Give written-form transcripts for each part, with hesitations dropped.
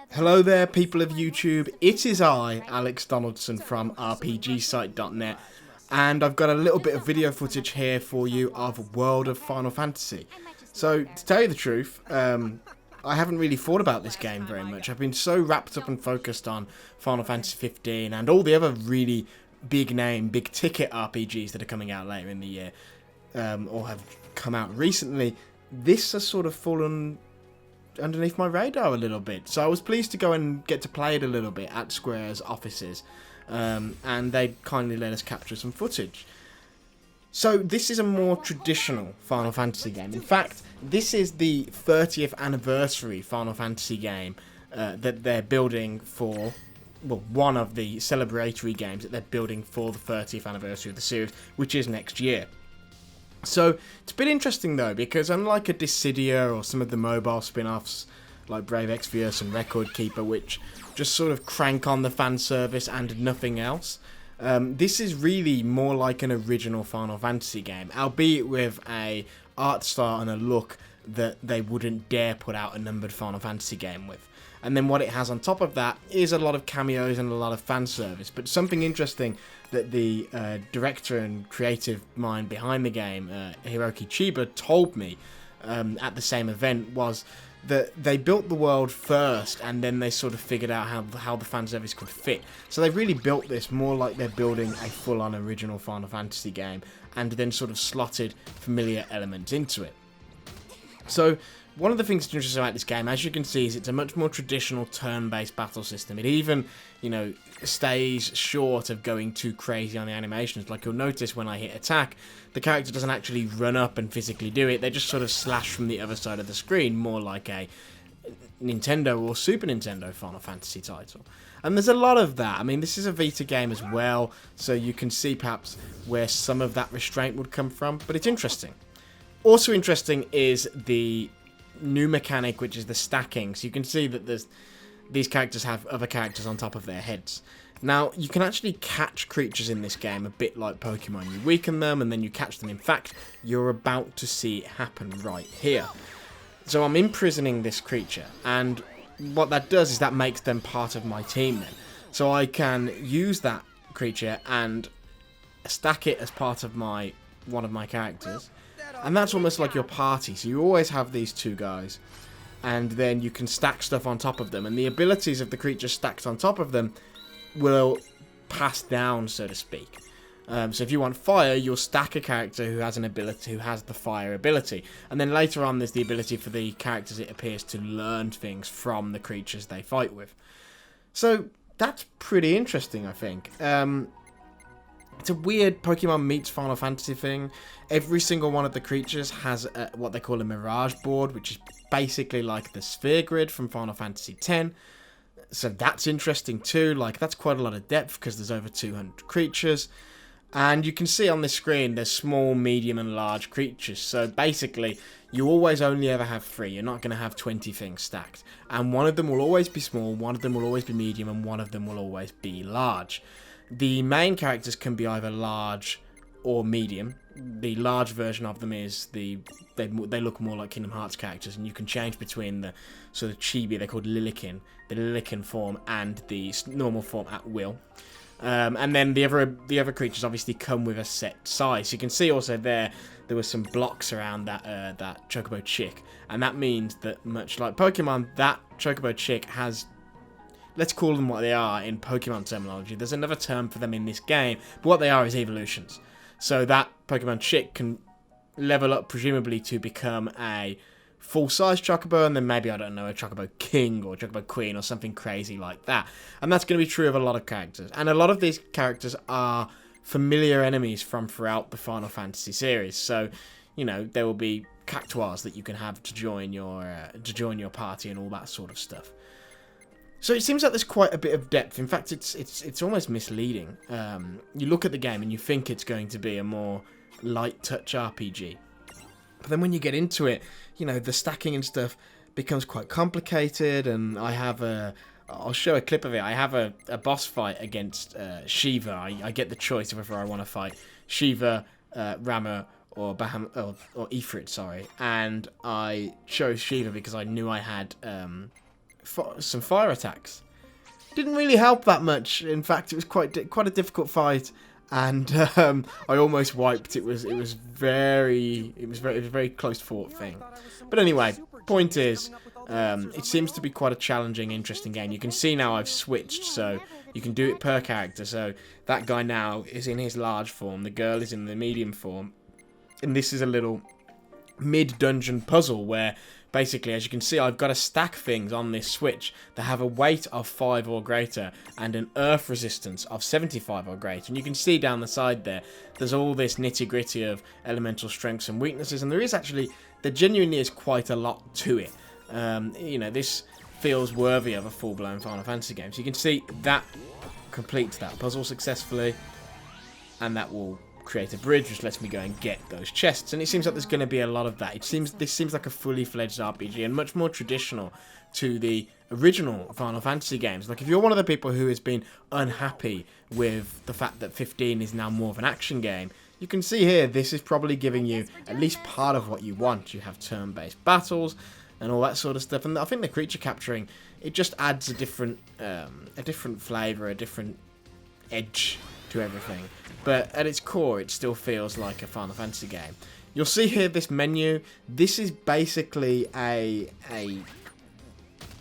Hello there, people of YouTube. It is I, Alex Donaldson from RPGsite.net, and I've got a little bit of video footage here for you of World of Final Fantasy. So, to tell you the truth, I haven't really thought about this game very much. I've been so wrapped up and focused on Final Fantasy 15 and all the other really big name, big ticket RPGs that are coming out later in the year, or have come out recently. This has sort of fallen underneath my radar a little bit, so I was pleased to go and get to play it a little bit at Square's offices, and they kindly let us capture some footage. So this is a more traditional Final Fantasy game. In fact, this is the 30th anniversary Final Fantasy game that they're building for, well, one of the celebratory games that they're building for the 30th anniversary of the series, which is next year. So, it's a bit interesting though, because unlike a Dissidia or some of the mobile spin-offs like Brave Exvius and Record Keeper, which just sort of crank on the fan service and nothing else, this is really more like an original Final Fantasy game, albeit with a art style and a look that they wouldn't dare put out a numbered Final Fantasy game with. And then what it has on top of that is a lot of cameos and a lot of fan service. But something interesting that the director and creative mind behind the game, Hiroki Chiba, told me at the same event was that they built the world first and then they sort of figured out how the fan service could fit. So they really built this more like they're building a full-on original Final Fantasy game and then sort of slotted familiar elements into it. So one of the things that's interesting about this game, as you can see, is it's a much more traditional turn-based battle system. It even, stays short of going too crazy on the animations. Like you'll notice when I hit attack, the character doesn't actually run up and physically do it. They just sort of slash from the other side of the screen, more like a Nintendo or Super Nintendo Final Fantasy title. And there's a lot of that. I mean, this is a Vita game as well, so you can see perhaps where some of that restraint would come from, but it's interesting. Also interesting is the new mechanic, which is the stacking. So you can see that these characters have other characters on top of their heads. Now, you can actually catch creatures in this game a bit like Pokemon. You weaken them and then you catch them. In fact, you're about to see it happen right here. So I'm imprisoning this creature, and what that does is that makes them part of my team then. So I can use that creature and stack it as part of one of my characters. And that's almost like your party. So you always have these two guys, and then you can stack stuff on top of them. And the abilities of the creatures stacked on top of them will pass down, so to speak. So if you want fire, you'll stack a character who has an ability, who has the fire ability. And then later on, there's the ability for the characters, it appears, to learn things from the creatures they fight with. So that's pretty interesting, I think. It's a weird Pokemon meets Final Fantasy thing. Every single one of the creatures has what they call a Mirage board, which is basically like the Sphere Grid from Final Fantasy X. So that's interesting too. Like, that's quite a lot of depth because there's over 200 creatures. And you can see on this screen there's small, medium, and large creatures. So basically, you always only ever have 3. You're not going to have 20 things stacked. And one of them will always be small, one of them will always be medium, and one of them will always be large. The main characters can be either large or medium. The large version of them is they look more like Kingdom Hearts characters, and you can change between the sort of chibi, they're called Lilikin, the Lilikin form, and the normal form at will. And then the other creatures obviously come with a set size. So you can see also there were some blocks around that Chocobo Chick, and that means that much like Pokemon, that Chocobo Chick has, let's call them what they are in Pokemon terminology. There's another term for them in this game, but what they are is evolutions. So that Pokemon Chick can level up, presumably, to become a full-size Chocobo, and then maybe, I don't know, a Chocobo King or Chocobo Queen or something crazy like that. And that's going to be true of a lot of characters. And a lot of these characters are familiar enemies from throughout the Final Fantasy series. So, there will be Cactuars that you can have to join your party and all that sort of stuff. So it seems like there's quite a bit of depth. In fact, it's almost misleading. You look at the game and you think it's going to be a more light touch RPG. But then when you get into it, the stacking and stuff becomes quite complicated. And I'll show a clip of it. I have a boss fight against Shiva. I get the choice of whether I want to fight Shiva, Rama, or Ifrit, sorry. And I chose Shiva because I knew I had some fire attacks. Didn't really help that much. In fact, it was quite a difficult fight, and I almost wiped. It was very close fought thing. But anyway, point is, it seems to be quite a challenging, interesting game. You can see now I've switched, so you can do it per character. So that guy now is in his large form, the girl is in the medium form, and this is a little mid-dungeon puzzle where basically, as you can see, I've got to stack things on this switch that have a weight of 5 or greater and an earth resistance of 75 or greater. And you can see down the side there's all this nitty-gritty of elemental strengths and weaknesses, and there genuinely is quite a lot to it. You know, this feels worthy of a full-blown Final Fantasy game. So you can see that completes that puzzle successfully, and that will create a bridge which lets me go and get those chests, and it seems like there's going to be a lot of that. This seems like a fully fledged RPG and much more traditional to the original Final Fantasy games. Like, if you're one of the people who has been unhappy with the fact that 15 is now more of an action game, you can see here this is probably giving you at least part of what you want. You have turn-based battles and all that sort of stuff, and I think the creature capturing, it just adds a different flavour, a different edge to everything. But at its core, it still feels like a Final Fantasy game. You'll see here this menu. This is basically a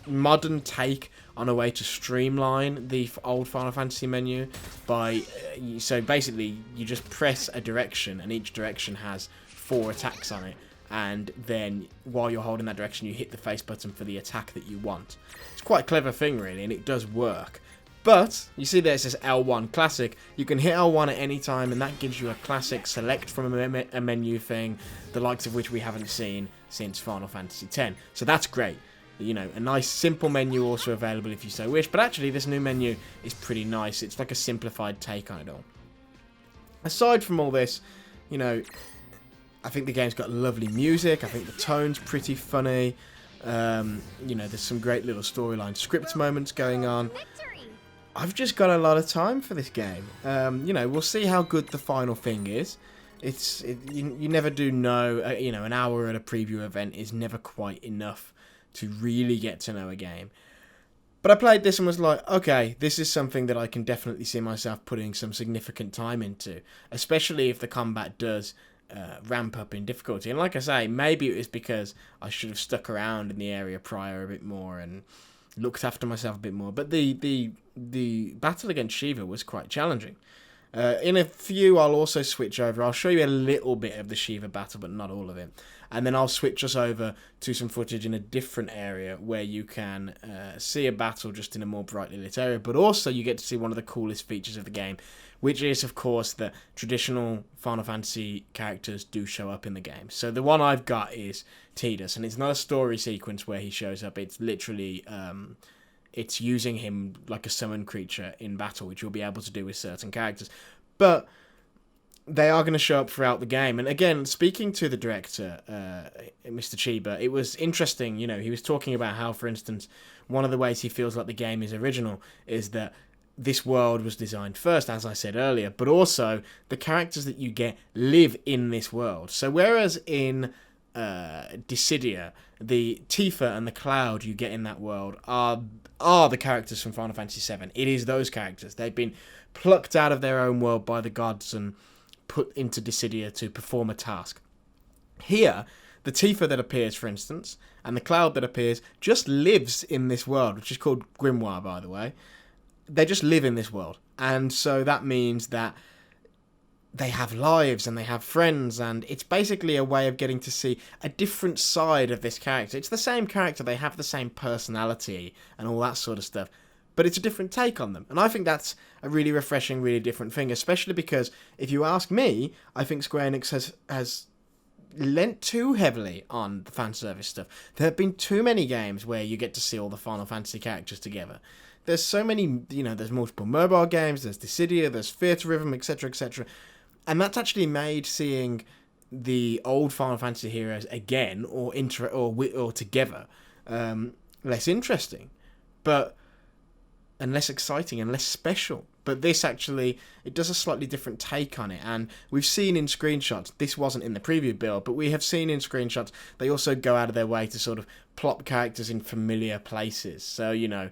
modern take on a way to streamline the old Final Fantasy menu. So basically, you just press a direction, and each direction has 4 attacks on it. And then, while you're holding that direction, you hit the face button for the attack that you want. It's quite a clever thing, really, and it does work. But, you see there it says L1 Classic. You can hit L1 at any time, and that gives you a classic select from a menu thing, the likes of which we haven't seen since Final Fantasy X. So that's great. You know, a nice simple menu also available if you so wish. But actually, this new menu is pretty nice. It's like a simplified take on it all. Aside from all this, you know, I think the game's got lovely music. I think the tone's pretty funny. You know, there's some great little storyline script moments going on. I've just got a lot of time for this game. You know, we'll see how good the final thing is. You never do know. You know, an hour at a preview event is never quite enough to really get to know a game. But I played this and was like, okay, this is something that I can definitely see myself putting some significant time into, especially if the combat does ramp up in difficulty. And like I say, maybe it was because I should have stuck around in the area prior a bit more and looked after myself a bit more. But the battle against Shiva was quite challenging. In a few, I'll also switch over. I'll show you a little bit of the Shiva battle, but not all of it. And then I'll switch us over to some footage in a different area where you can see a battle just in a more brightly lit area. But also you get to see one of the coolest features of the game, which is, of course, that traditional Final Fantasy characters do show up in the game. So the one I've got is Tidus, and it's not a story sequence where he shows up. It's literally... it's using him like a summon creature in battle, which you'll be able to do with certain characters. But they are going to show up throughout the game. And again, speaking to the director, Mr. Chiba, it was interesting. You know, he was talking about how, for instance, one of the ways he feels like the game is original is that this world was designed first, as I said earlier, but also the characters that you get live in this world. So whereas in Dissidia, the Tifa and the Cloud you get in that world are the characters from Final Fantasy VII. It is those characters. They've been plucked out of their own world by the gods and put into Dissidia to perform a task. Here, the Tifa that appears, for instance, and the Cloud that appears just lives in this world, which is called Grimoire, by the way. They just live in this world. And so that means that they have lives and they have friends, and it's basically a way of getting to see a different side of this character. It's the same character, they have the same personality and all that sort of stuff, but it's a different take on them. And I think that's a really refreshing, really different thing, especially because, if you ask me, I think Square Enix has lent too heavily on the fan service stuff. There have been too many games where you get to see all the Final Fantasy characters together. There's so many, you know, there's multiple mobile games, there's Dissidia, there's Theatrhythm, etc., etc., and that's actually made seeing the old Final Fantasy heroes again or together less interesting, and less exciting and less special. But this actually, it does a slightly different take on it. And we've seen in screenshots, this wasn't in the preview build, but we have seen in screenshots, they also go out of their way to sort of plop characters in familiar places. So, you know,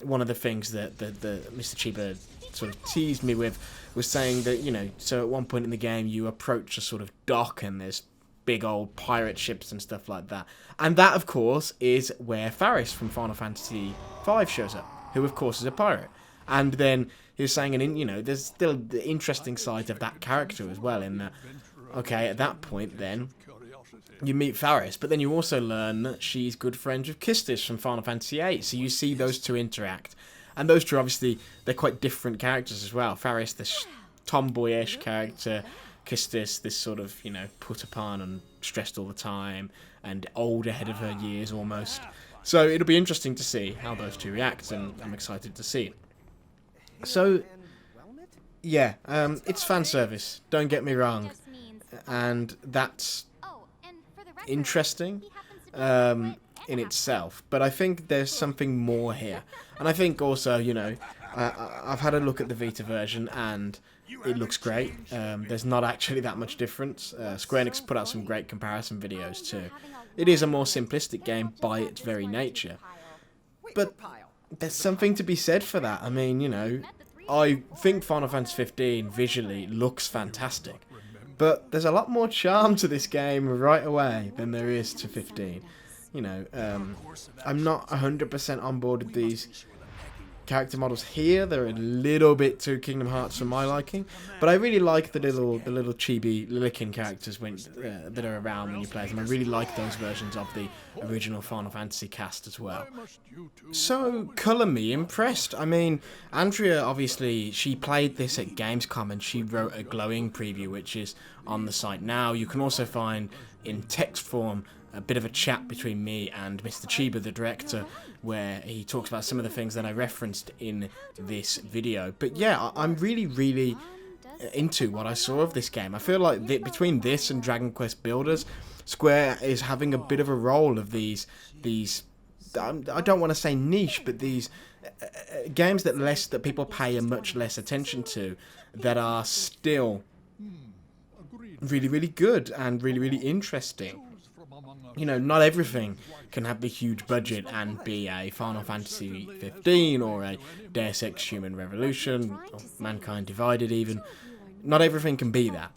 one of the things that the Mr. Chiba sort of teased me with was saying that, you know, so at one point in the game you approach a sort of dock and there's big old pirate ships and stuff like that. And that, of course, is where Faris from Final Fantasy V shows up, who, of course, is a pirate. And then he was saying, and you know, there's still the interesting side of that character as well, in that, okay, at that point then, you meet Faris, but then you also learn that she's good friends with Kistis from Final Fantasy VIII, so you see those two interact. And those two, obviously, they're quite different characters as well. Faris, this tomboyish character, Kistis, this sort of, you know, put upon and stressed all the time, and old ahead of her years almost. So it'll be interesting to see how those two react, and I'm excited to see it. So, yeah, it's fan service, don't get me wrong, and that's interesting in itself, but I think there's something more here. And I think also, you know, I've had a look at the Vita version, and it looks great. There's not actually that much difference. Square Enix put out some great comparison videos too. It is a more simplistic game by its very nature, but there's something to be said for that. I mean, you know, I think Final Fantasy 15 visually looks fantastic, but there's a lot more charm to this game right away than there is to 15. You know, I'm not 100% on board with these character models here. They're a little bit too Kingdom Hearts for my liking, but I really like the little chibi Lillikin characters that are around when you play them. I really like those versions of the original Final Fantasy cast as well. So, colour me impressed. I mean, Andrea, obviously, she played this at Gamescom and she wrote a glowing preview, which is on the site now. You can also find in text form a bit of a chat between me and Mr. Chiba, the director, where he talks about some of the things that I referenced in this video. But yeah, I'm really, really into what I saw of this game. I feel like between this and Dragon Quest Builders, Square is having a bit of a role of these I don't want to say niche, but these games that people pay much less attention to, that are still really, really good and really, really interesting. You know, not everything can have the huge budget and be a Final Fantasy 15 or a Deus Ex Human Revolution or Mankind Divided even. Not everything can be that.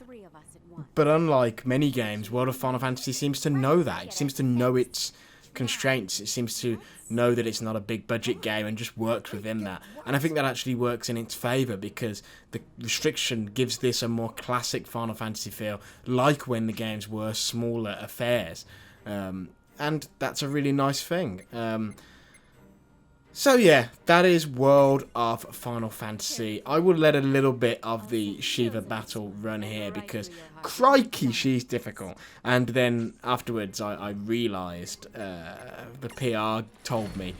But unlike many games, World of Final Fantasy seems to know that. It seems to know its constraints. It seems to know that it's not a big budget game and just works within that. And I think that actually works in its favour, because the restriction gives this a more classic Final Fantasy feel, like when the games were smaller affairs. And that's a really nice thing. So yeah, that is World of Final Fantasy. I will let a little bit of the Shiva battle run here, because crikey, she's difficult. And then afterwards I realised, the PR told me,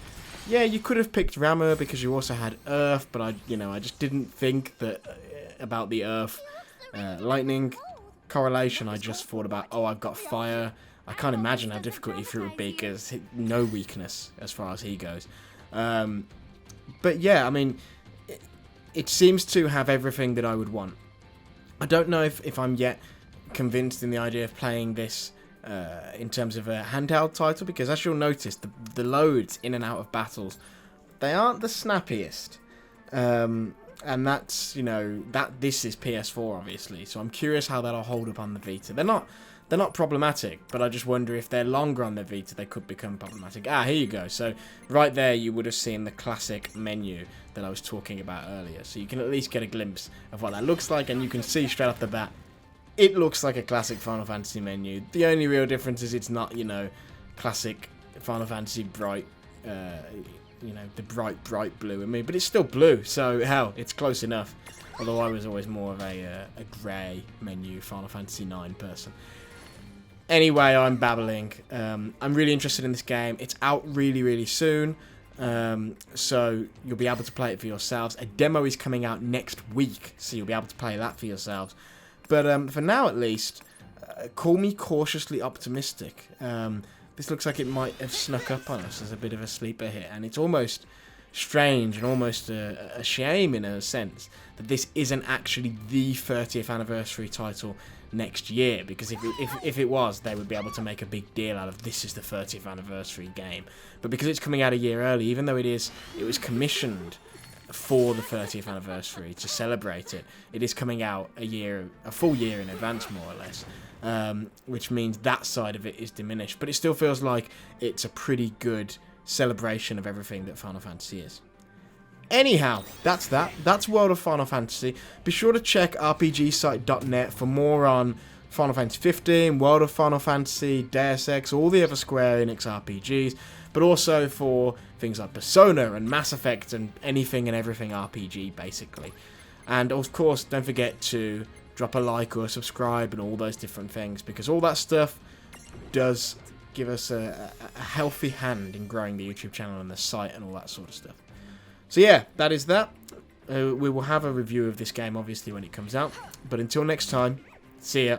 yeah, you could have picked Rama because you also had Earth, but I just didn't think that about the Earth lightning correlation. I just thought about, oh, I've got fire. I can't imagine how difficult he would be, because no weakness as far as he goes. But yeah, I mean, it seems to have everything that I would want. I don't know if I'm yet convinced in the idea of playing this in terms of a handheld title, because as you'll notice, the loads in and out of battles, they aren't the snappiest. And that's, this is PS4 obviously, so I'm curious how that'll hold up on the Vita. They're not problematic, but I just wonder if they're longer on the Vita, they could become problematic. Here you go. So right there, you would have seen the classic menu that I was talking about earlier. So you can at least get a glimpse of what that looks like, and you can see straight off the bat, it looks like a classic Final Fantasy menu. The only real difference is it's not, classic Final Fantasy bright, the bright blue. I mean, but it's still blue, so hell, it's close enough. Although I was always more of a grey menu Final Fantasy IX person. Anyway, I'm babbling. I'm really interested in this game. It's out really, really soon. So you'll be able to play it for yourselves. A demo is coming out next week, so you'll be able to play that for yourselves. But for now, at least, call me cautiously optimistic. This looks like it might have snuck up on us as a bit of a sleeper hit, and it's almost strange and almost a shame in a sense that this isn't actually the 30th anniversary title next year, because if it was, they would be able to make a big deal out of this is the 30th anniversary game. But because it's coming out a year early, even though it was commissioned for the 30th anniversary to celebrate it, it is coming out a full year in advance, more or less, which means that side of it is diminished. But it still feels like it's a pretty good celebration of everything that Final Fantasy is. Anyhow, that's that. That's World of Final Fantasy. Be sure to check rpgsite.net for more on Final Fantasy 15, World of Final Fantasy, Deus Ex, all the other Square Enix RPGs, but also for things like Persona and Mass Effect and anything and everything RPG, basically. And of course, don't forget to drop a like or a subscribe and all those different things, because all that stuff does give us a healthy hand in growing the YouTube channel and the site and all that sort of stuff. So yeah, that is that. We will have a review of this game, obviously, when it comes out. But until next time, see ya.